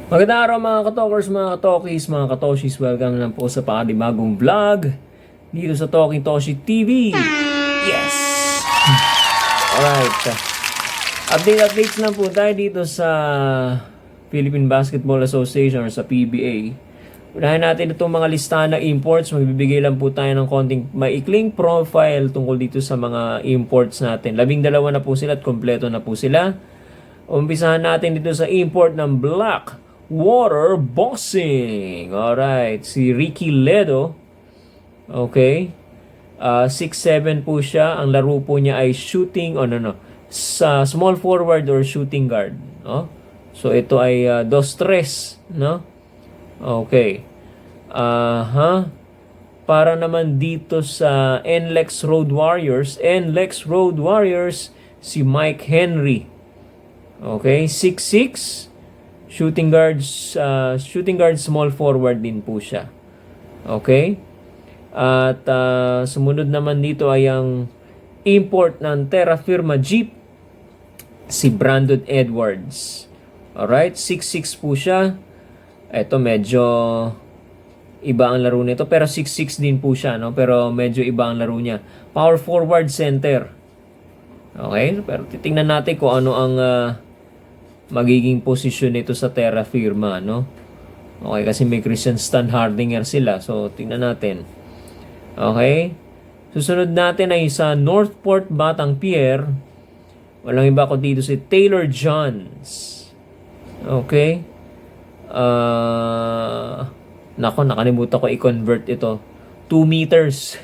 Magandang araw mga katokers, mga katokis, mga katoshis. Welcome lang po sa panibagong vlog dito sa Talking Toshi TV. Yes! Alright. Updates lang po tayo dito sa Philippine Basketball Association or sa PBA. Unahin natin itong mga listahan ng imports. Magbibigay lang po tayo ng konting maikling profile tungkol dito sa mga imports natin. 12 na po sila at kompleto na po sila. Umpisahan natin dito sa import ng Black Water Boxing. Alright, si Ricky Ledo. Okay. 6'7 po siya. Ang laro po niya ay shooting, sa small forward or shooting guard. No? So, ito ay 2-3. No? Okay. Para naman dito sa NLEX Road Warriors, si Mike Henry. Okay, 6'6". Shooting guard small forward din po siya. Okay? At sumunod naman dito ay ang import ng Terra Firma Jeep, si Brandon Edwards. Alright, 6'6 po siya. Ito medyo iba ang laro nito, pero 6'6 din po siya, no? Pero medyo iba ang laro niya. Power forward center. Okay, pero titingnan natin kung ano ang magiging posisyon nito sa Terra Firma, no? Okay, kasi may Christian Stan Hardinger sila. So, tingnan natin. Okay? Susunod natin ay sa Northport Batang-Pierre. Walang iba ko dito si Taylor Johns. Okay? Nakalimutan ko i-convert ito. 2 meters.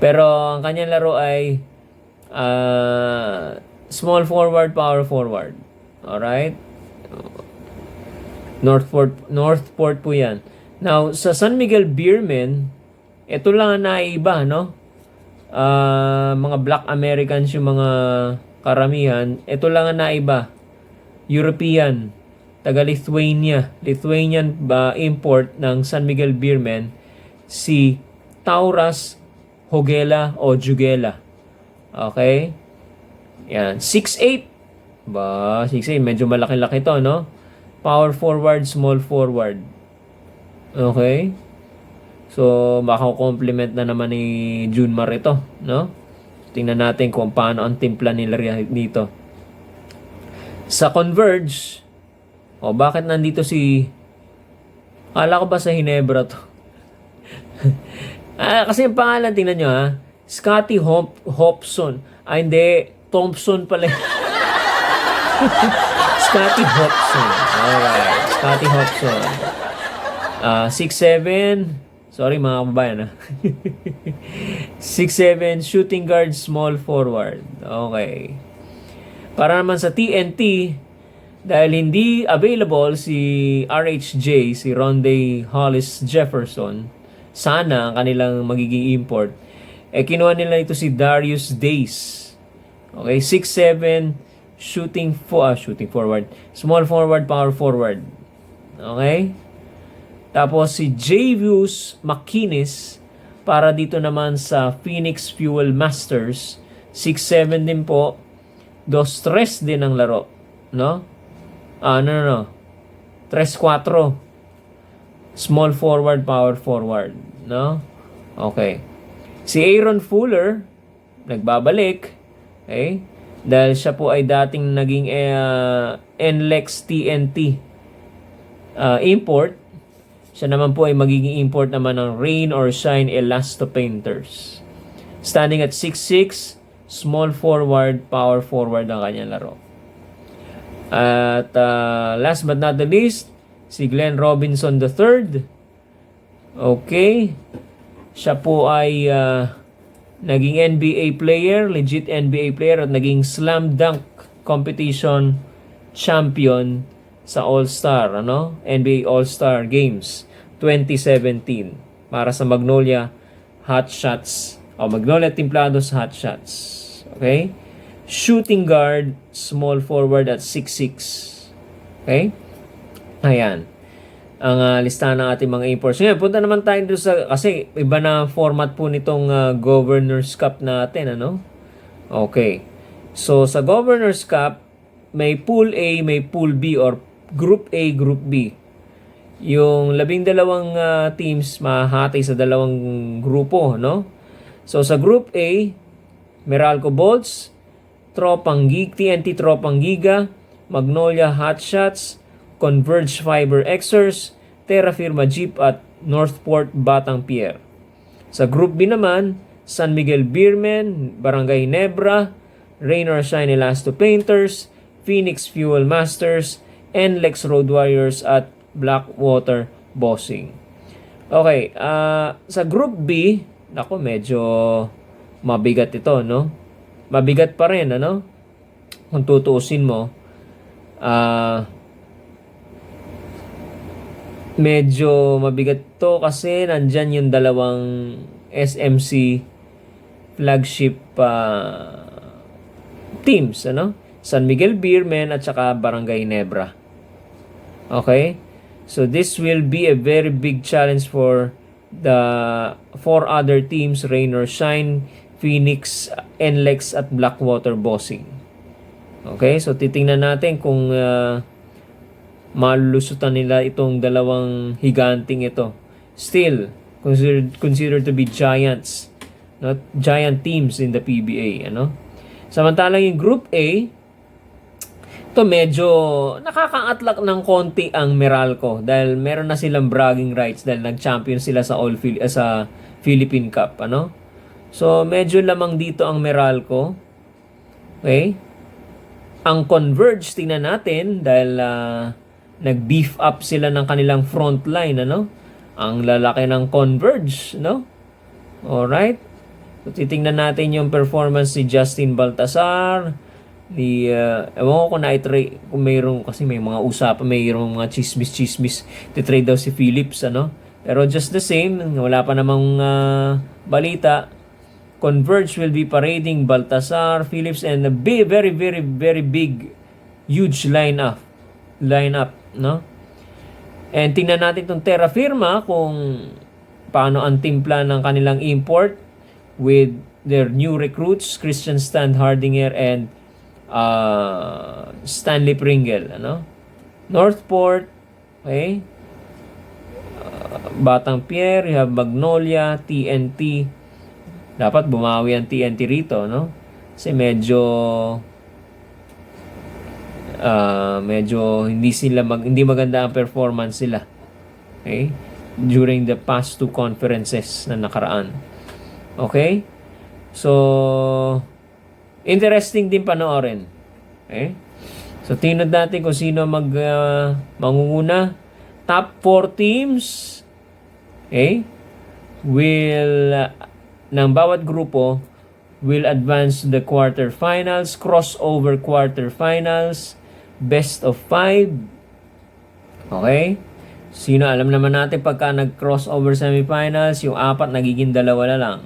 Pero, ang kanyang laro ay small forward, power forward. Alright? Northport po yan. Now, sa San Miguel Beermen, ito lang ang naiba, no? Mga Black Americans yung mga karamihan. Ito lang ang naiba. European. Taga Lithuania. Lithuanian import ng San Miguel Beermen, si Tauras Hogela o Jugela. Okay? Yan, 6'8". 6'8". Medyo malaki-laki to, no? Power forward, small forward. Okay? So, baka compliment na naman ni Junmar ito, no? Tingnan natin kung paano ang timpla nila dito. Sa Converge, bakit nandito si... Akala ko ba sa Hinebra to? Kasi yung pangalan, tingnan nyo, ha? Scotty Hobson. Hindi... Thompson pala. Scotty Hobson. Alright. Scotty Hobson. 6'7". Sorry mga kababayan. 6'7". Shooting guard, small forward. Okay. Para naman sa TNT, dahil hindi available si RHJ, si Rondae Hollis Jefferson, sana ang kanilang magiging import, kinuha nila ito si Darius Days. Okay, 6'7", shooting forward, small forward, power forward. Okay? Tapos si Javius McInnes para dito naman sa Phoenix Fuel Masters, 6'7" din po. 2-3 din ang laro, no? 3-4. Small forward, power forward, no? Okay. Si Aaron Fuller nagbabalik. Okay? Dahil siya po ay dating naging NLEX TNT import. Siya naman po ay magiging import naman ng Rain or Shine Elasto Painters. Standing at 6'6", small forward, power forward ang kanyang laro. At last but not the least, si Glenn Robinson III. Okay. Siya po ay... naging NBA player, legit NBA player, at naging slam dunk competition champion sa All-Star, NBA All-Star Games 2017 para sa Magnolia Hot Shots Magnolia Templados Hot Shots. Okay? Shooting guard, small forward at 6'6". Okay? Ayan ang listahan ng ating mga imports. Ngayon, punta naman tayo dito kasi iba na format po nitong Governor's Cup natin, Okay. So, sa Governor's Cup, may Pool A, may Pool B or Group A, Group B. Yung 12 teams mahati sa dalawang grupo, no? So sa Group A, Meralco Bolts, TNT Tropang Giga, Magnolia Hotshots, Converge Fiber Xers, Terra Firma Jeep at Northport Batang Pier. Sa Group B naman, San Miguel Beermen, Barangay Nebra, Rain or Shine Elasto Painters, Phoenix Fuel Masters, NLEX Road Warriors at Blackwater Bossing. Okay, sa Group B, nako medyo mabigat ito, no? Mabigat pa rin, ano? Kung tutuusin mo, medyo mabigat to kasi nandyan yung dalawang SMC flagship teams, ano? San Miguel Beermen at saka Barangay Nebra. Okay? So this will be a very big challenge for the 4 other teams, Rain or Shine, Phoenix, NLEX at Blackwater Bossing. Okay? So titingnan natin kung malulusutan nila itong dalawang higanting ito. Still considered to be giants, not giant teams in the PBA, ano? Samantalang yung Group A, ito medyo nakakaangat ng konti ang Meralco dahil meron na silang bragging rights dahil nag-champion sila sa sa Philippine Cup, ano? So medyo lamang dito ang Meralco. Okay? Ang Converge tingnan natin dahil nag-beef up sila ng kanilang front line, ano? Ang lalaki ng Converge, no? Alright? So titingnan natin yung performance ni Justin Baltasar, ewan ko kung na-trade, kung mayroong, kasi may mga usapan, mayroong mga chismis, titrade daw si Phillips, ano? Pero just the same, wala pa namang balita. Converge will be parading Baltasar, Phillips, and a very, very, very big, huge lineup, no? And tingnan natin itong Terra Firma kung paano ang timpla ng kanilang import with their new recruits, Christian Stan Hardinger and Stanley Pringle, ano? Northport, okay? Batang Pier, you have Magnolia, TNT. Dapat bumawi ang TNT rito, no? Kasi medyo hindi maganda ang performance sila. Okay? During the past 2 conferences na nakaraan. Okay? So interesting din panoorin. Okay? So tingnan natin kung sino mangunguna. Top 4 teams, okay, ng bawat grupo will advance to the quarterfinals, crossover quarterfinals, best of 5. Okay? Sino, alam naman natin pagka nag-crossover semifinals, yung 4 nagiging 2 na lang.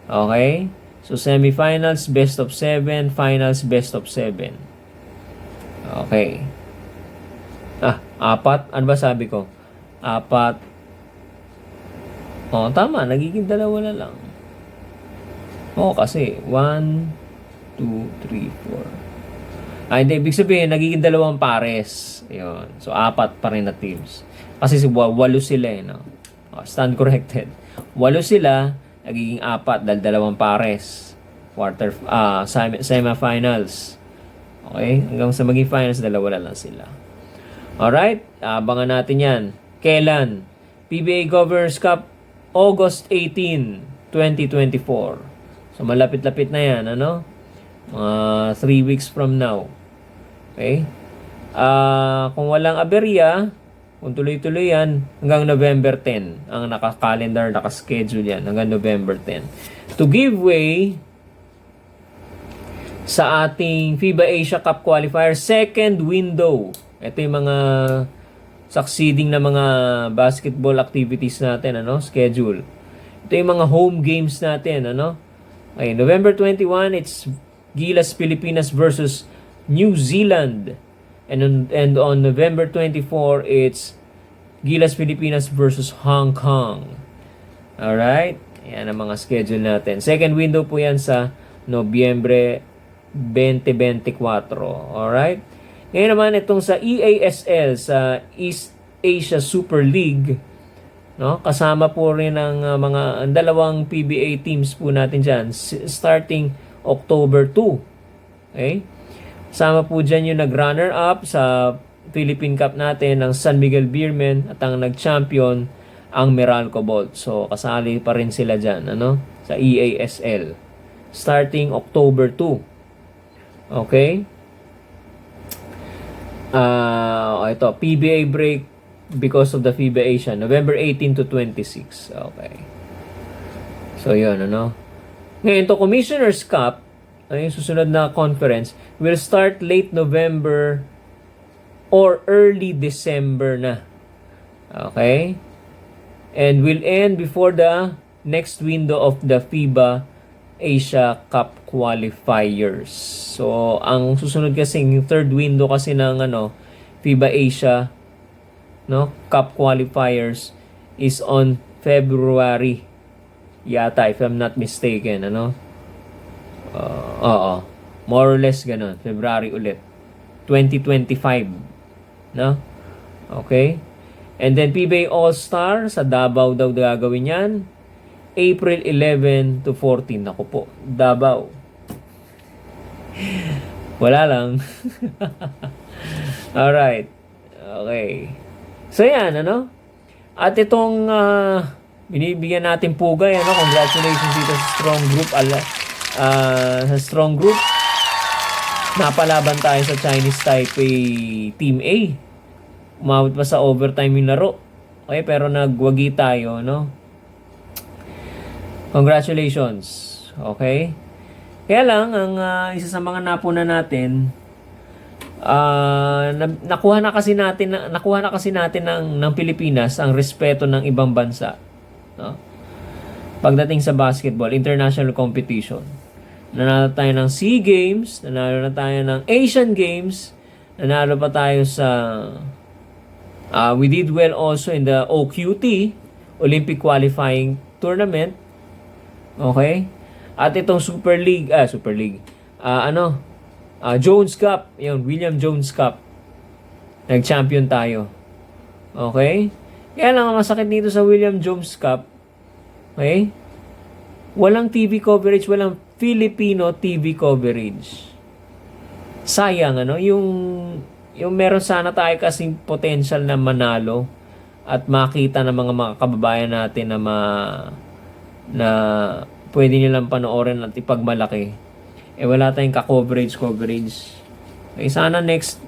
Okay? So, semifinals, best of 7. Finals, best of 7. Okay. 4. Ano ba sabi ko? 4. Tama. Nagiging 2 na lang. Kasi 1, 2, 3, 4. Hindi. Ibig sabihin, nagiging 2 pares. Ayun. So, 4 pa rin na teams. Kasi 8 sila no? Stand corrected. 8 sila. Nagiging 4 dahil 2 pares. Semifinals. Okay? Hanggang sa maging finals, 2 na lang sila. Alright? Abangan natin yan. Kailan? PBA Governors Cup, August 18, 2024. So, malapit-lapit na yan, ano? 3 weeks from now. Okay? Kung walang aberya, kung tuloy-tuloy yan, hanggang November 10. Ang naka-calendar, naka-schedule yan. Hanggang November 10. To give way sa ating FIBA Asia Cup Qualifier, second window. Ito yung mga succeeding na mga basketball activities natin, ano? Schedule. Ito yung mga home games natin, ano? Okay, November 21, it's Gilas Pilipinas versus New Zealand. And on November 24, it's Gilas Pilipinas versus Hong Kong. Alright? Yan ang mga schedule natin. Second window po yan sa Nobyembre 2024. Alright? Ngayon naman itong sa EASL, sa East Asia Super League, no? Kasama po rin ang mga dalawang PBA teams po natin diyan starting October 2. Okay? Kasama po diyan yung nag-runner up sa Philippine Cup natin ng San Miguel Beermen at ang nag-champion ang Meralco Bolt. So kasali pa rin sila diyan, ano? Sa EASL starting October 2. Okay? Ito, PBA break because of the FIBA Asia, November 18 to 26. Okay. So, yun, ano. Ngayon, to Commissioner's Cup, yung susunod na conference, will start late November or early December na. Okay? And will end before the next window of the FIBA Asia Cup qualifiers. So, ang susunod kasi, yung third window kasi ng FIBA Asia Cup qualifiers is on February yata, if I'm not mistaken, oo, more or less ganun, February ulit 2025, no? Okay, and then PBA All-Star sa Davao daw gagawin yan April 11 to 14. Ako po, Davao, wala lang. Alright, okay. So yan, at itong binibigyan natin pugay, congratulations dito sa Strong Group. Sa Strong Group, napalaban tayo sa Chinese Taipei Team A. Umabot pa sa overtime yung laro. Okay, pero nagwagi tayo, Congratulations. Okay? Kaya lang, ang isa sa mga napuna natin, nakuha na kasi natin ng Pilipinas ang respeto ng ibang bansa, no? Pagdating sa basketball, international competition. Nanalo tayo ng SEA Games, nanalo na tayo ng Asian Games, nanalo pa tayo sa we did well also in the OQT, Olympic Qualifying Tournament. Okay? At itong Super League, Jones Cup, yun, William Jones Cup. Nag-champion tayo. Okay? Kaya lang ang masakit dito sa William Jones Cup, okay? Walang TV coverage, walang Filipino TV coverage. Sayang, yung meron sana tayo kasing potential na manalo at makita ng mga kababayan natin na pwede nilang panoorin at ipagmalaki. Wala tayong coverage. Sana next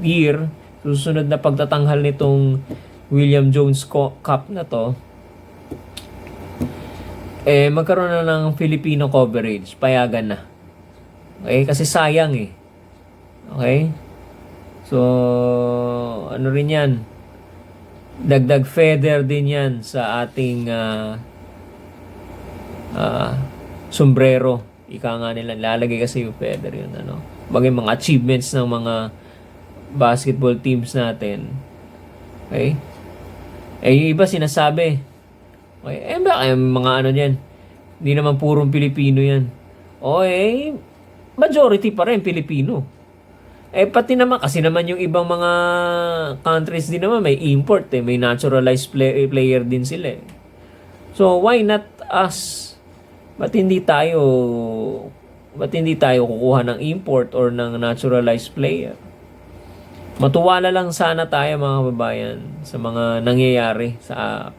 year, susunod na pagtatanghal nitong William Jones Cup na to, magkaroon na ng Filipino coverage. Payagan na. Okay? Kasi sayang eh. Okay? So, ano rin yan? Dagdag feather din yan sa ating sombrero. Ika nga nila, lalagay kasi yung feather yun, bagay mga achievements ng mga basketball teams natin. Okay? Yung iba sinasabi, okay, baka mga yan, hindi naman purong Pilipino yan. Majority pa rin Pilipino. Pati naman, kasi naman yung ibang mga countries din naman, may import may naturalized player din sila So, why not us? Ba't hindi tayo kukuha ng import or ng naturalized player? Matuwala lang sana tayo mga kababayan sa mga nangyayari sa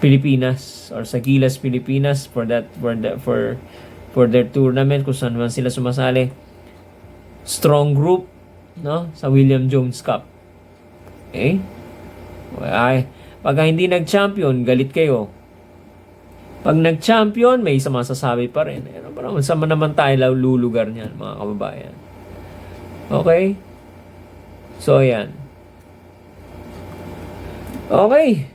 Pilipinas or sa Gilas Pilipinas for their tournament kung saan man sila sumasali. Strong Group, sa William Jones Cup. Okay? Pagka hindi nag-champion, galit kayo. Pag nag-champion, may isa masasabi pa rin. Parang sama naman tayo lulugar niyan, mga kababayan. Okay? So, yan. Okay.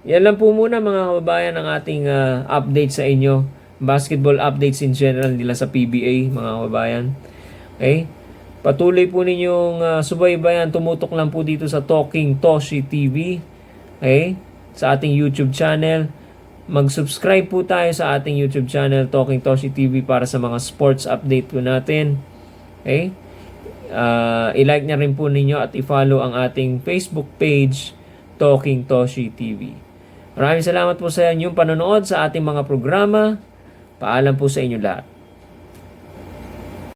Yan lang po muna, mga kababayan, ang ating update sa inyo. Basketball updates in general nila sa PBA, mga kababayan. Okay? Patuloy po ninyong subaybayan, tumutok lang po dito sa Talking Toshi TV. Okay? Sa ating YouTube channel. Mag-subscribe po tayo sa ating YouTube channel, Talking Toshi TV, para sa mga sports update po natin. Okay? I-like na rin po ninyo at i-follow ang ating Facebook page, Talking Toshi TV. Maraming salamat po sa inyong panonood sa ating mga programa. Paalam po sa inyo lahat.